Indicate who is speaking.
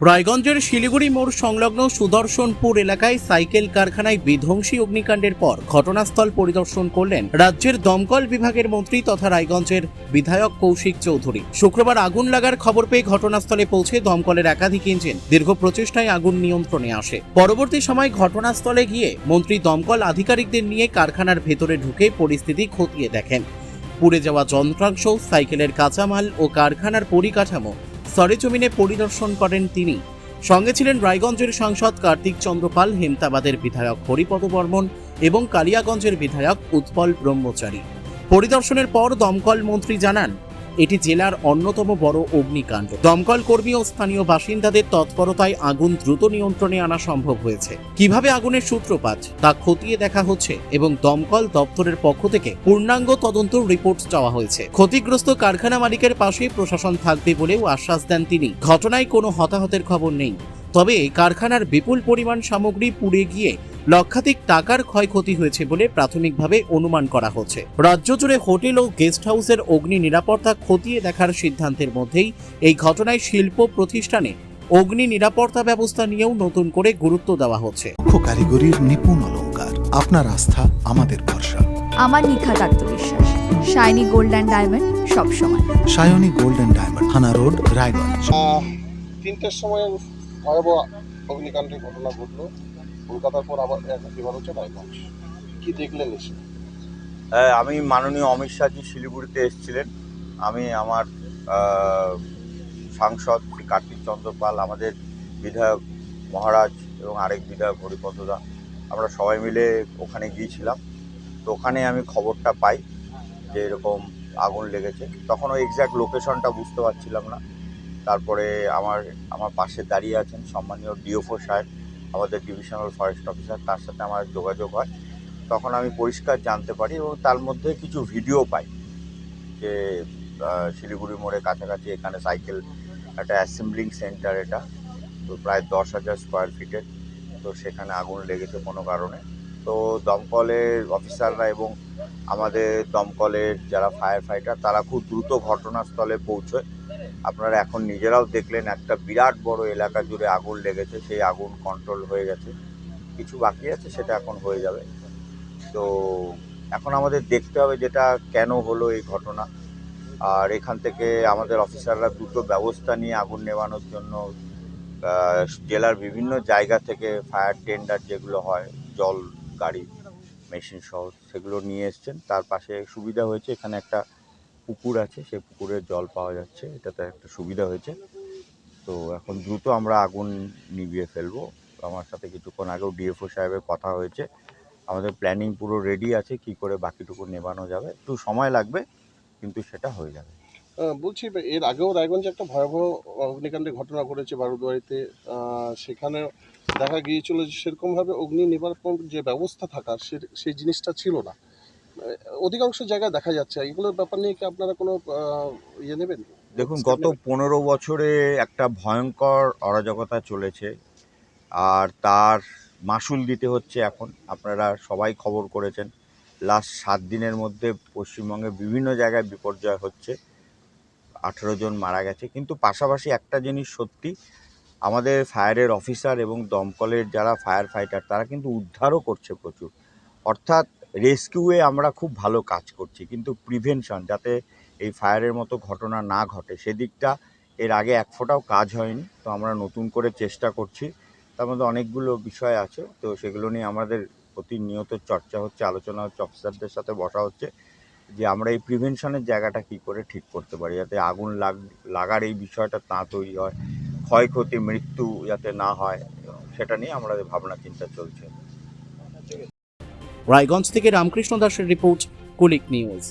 Speaker 1: রায়গঞ্জের শিলিগুড়ি মোড় সংলগ্ন সুদর্শনপুর এলাকায় সাইকেল কারখানায় বিধ্বংসী অগ্নিকাণ্ডের পর ঘটনাস্থল পরিদর্শন করলেন রাজ্যের দমকল বিভাগের মন্ত্রী তথা রায়গঞ্জের বিধায়ক কৌশিক চৌধুরী। শুক্রবার আগুন লাগার খবর পেয়ে ঘটনাস্থলে পৌঁছে দমকলের একাধিক ইঞ্জিন দীর্ঘ প্রচেষ্টায় আগুন নিয়ন্ত্রণে আসে। পরবর্তী সময় ঘটনাস্থলে গিয়ে মন্ত্রী দমকল আধিকারিকদের নিয়ে কারখানার ভেতরে ঢুকে পরিস্থিতি খতিয়ে দেখেন। পুড়ে যাওয়া যন্ত্রাংশ, সাইকেলের কাঁচামাল ও কারখানার পরিকাঠামো সরেজমিনে পরিদর্শন করেন তিনি। সঙ্গে ছিলেন রায়গঞ্জের সাংসদ কার্তিক চন্দ্র পাল, হেমতাবাদের বিধায়ক হরিপদ বর্মন এবং কালিয়াগঞ্জের বিধায়ক উৎপল ব্রহ্মচারী। পরিদর্শনের পর দমকল মন্ত্রী জানান, এটি জেলার অন্যতম বড় অগ্নিকাণ্ড। দমকল কর্মী ও স্থানীয় বাসিন্দাদের তৎপরতায় আগুন দ্রুত নিয়ন্ত্রণে আনা সম্ভব হয়েছে। কিভাবে আগুনের সূত্রপাত তা খতিয়ে দেখা হচ্ছে এবং দমকল দপ্তরের পক্ষ থেকে পূর্ণাঙ্গ তদন্ত রিপোর্ট চাওয়া হয়েছে। ক্ষতিগ্রস্ত কারখানা মালিকের পাশে প্রশাসন থাকবে বলেও আশ্বাস দেন তিনি। ঘটনায় কোনো হতাহতের খবর নেই, তবে কারখানার বিপুল পরিমাণ সামগ্রী পুড়ে গিয়ে লক্ষাধিক টাকার ক্ষয়ক্ষতি হয়েছে বলে প্রাথমিকভাবে অনুমান করা হচ্ছে। রাজ্য জুড়ে হোটেল ও গেস্ট হাউসের অগ্নি নিরাপত্তা খতিয়ে দেখার সিদ্ধান্তের মধ্যেই এই ঘটনায় শিল্প প্রতিষ্ঠানে অগ্নি নিরাপত্তা ব্যবস্থা নিয়েও নতুন করে গুরুত্ব দেওয়া হচ্ছে।
Speaker 2: কারিগরির নিপুণ অলংকার, আপনার আস্থা আমাদের ভরসা।
Speaker 3: আমার নিখাত আত্মবিশ্বাস, শাইনি গোল্ড অ্যান্ড ডায়মন্ড সবসময়।
Speaker 2: সায়নী গোল্ড অ্যান্ড ডায়মন্ড, থানা রোড, রায়গঞ্জ।
Speaker 4: 3টের সময় ভয়াবহ অগ্নিকাণ্ডের ঘটনা ঘটলো কলকাতার পর, আবার এবার হচ্ছে রায়গঞ্জ। কি দেখলেন এসে?
Speaker 5: আমি মাননীয় অমিত শাহজি শিলিগুড়িতে এসেছিলেন। আমি আমার সাংসদ শ্রী কার্তিক চন্দ্র পাল, আমাদের বিধায়ক মহারাজ এবং আরেক বিধায়ক হরিপদদা, আমরা সবাই মিলে ওখানে গিয়েছিলাম। তো ওখানে আমি খবরটা পাই যে এরকম আগুন লেগেছে। তখন ওই এক্স্যাক্ট লোকেশনটা বুঝতে পারছিলাম না। তারপরে আমার পাশে দাঁড়িয়ে আছেন সম্মানীয় ডিওফও সাহেব, আমাদের ডিভিশনাল ফরেস্ট অফিসার, তার সাথে আমার যোগাযোগ হয়। তখন আমি পরিষ্কার জানতে পারি এবং তার মধ্যে কিছু ভিডিও পাই যে শিলিগুড়ি মোড়ের কাছাকাছি এখানে সাইকেল একটা অ্যাসেম্বলিং সেন্টার, এটা তো প্রায় 10,000 স্কোয়ার ফিটের। তো সেখানে আগুন লেগেছে কোনো কারণে। তো দমকলের অফিসাররা এবং আমাদের দমকলের যারা ফায়ার ফাইটার, তারা খুব দ্রুত ঘটনাস্থলে পৌঁছয়। আপনারা এখন নিজেরাও দেখলেন একটা বিরাট বড় এলাকা জুড়ে আগুন লেগেছে। সেই আগুন কন্ট্রোল হয়ে গেছে, কিছু বাকি আছে, সেটা এখন হয়ে যাবে। তো এখন আমাদের দেখতে হবে যেটা কেন হলো এই ঘটনা, আর এখান থেকে আমাদের অফিসাররা দ্রুত ব্যবস্থা নিয়ে আগুন নেভানোর জন্য জেলার বিভিন্ন জায়গা থেকে ফায়ার টেন্ডার যেগুলো হয়, জল গাড়ি মেশিন সহ, সেগুলো নিয়ে এসছেন। তার পাশে সুবিধা হয়েছে, এখানে একটা পুকুর আছে, সেই পুকুরের জল পাওয়া যাচ্ছে, এটাতে একটা সুবিধা হয়েছে। তো এখন দ্রুত আমরা আগুন নিভিয়ে ফেলবো। আমার সাথে কিছুক্ষণ আগেও ডিএফও সাহেবের কথা হয়েছে। আমাদের প্ল্যানিং পুরো রেডি আছে, কি করে বাকিটুকু নেভানো যাবে। একটু সময় লাগবে, কিন্তু সেটা হয়ে যাবে।
Speaker 4: বলছি, এর আগেও রায়গঞ্জে একটা ভয়াবহ অগ্নিকাণ্ডের ঘটনা ঘটেছে বারুদুয়ারিতে। সেখানে দেখা গিয়েছিল যে সেরকমভাবে অগ্নি নিবারণ যে ব্যবস্থা থাকার সেই জিনিসটা ছিল না। অধিকাংশ জায়গায় দেখা যাচ্ছে। এগুলোর ব্যাপার নিয়ে কি আপনারা কোনো ইয়ে নেবেন?
Speaker 5: দেখুন, গত 15 বছরে একটা ভয়ঙ্কর অরাজকতা চলেছে, আর তার মাসুল দিতে হচ্ছে এখন। আপনারা সবাই খবর করেছেন, লাস্ট 7 দিনের মধ্যে পশ্চিমবঙ্গে বিভিন্ন জায়গায় বিপর্যয় হচ্ছে, 18 জন মারা গেছে। কিন্তু পাশাপাশি একটা জিনিস সত্যি, আমাদের ফায়ারের অফিসার এবং দমকলের যারা ফায়ার ফাইটার, তারা কিন্তু উদ্ধারও করছে প্রচুর। অর্থাৎ রেস্কিউয়ে আমরা খুব ভালো কাজ করছি, কিন্তু প্রিভেনশন, যাতে এই ফায়ারের মতো ঘটনা না ঘটে, সেদিকটা এর আগে এক ফোঁটাও কাজ হয়নি। তো আমরা নতুন করে চেষ্টা করছি। তার মধ্যে অনেকগুলো বিষয় আছে, তো সেগুলো নিয়ে আমাদের প্রতিনিয়ত চর্চা হচ্ছে, আলোচনা হচ্ছে, অফিসারদের সাথে বসা হচ্ছে যে আমরা এই প্রিভেনশনের জায়গাটা কী করে ঠিক করতে পারি, যাতে আগুন লাগার এই বিষয়টা না তৈরি হয়, ক্ষয়ক্ষতি, মৃত্যু যাতে না হয়, সেটা নিয়ে আমাদের ভাবনা চিন্তা চলছে।
Speaker 1: রায়গঞ্জ থেকে রামকৃষ্ণ দাসের রিপোর্ট, কুলিক নিউজ।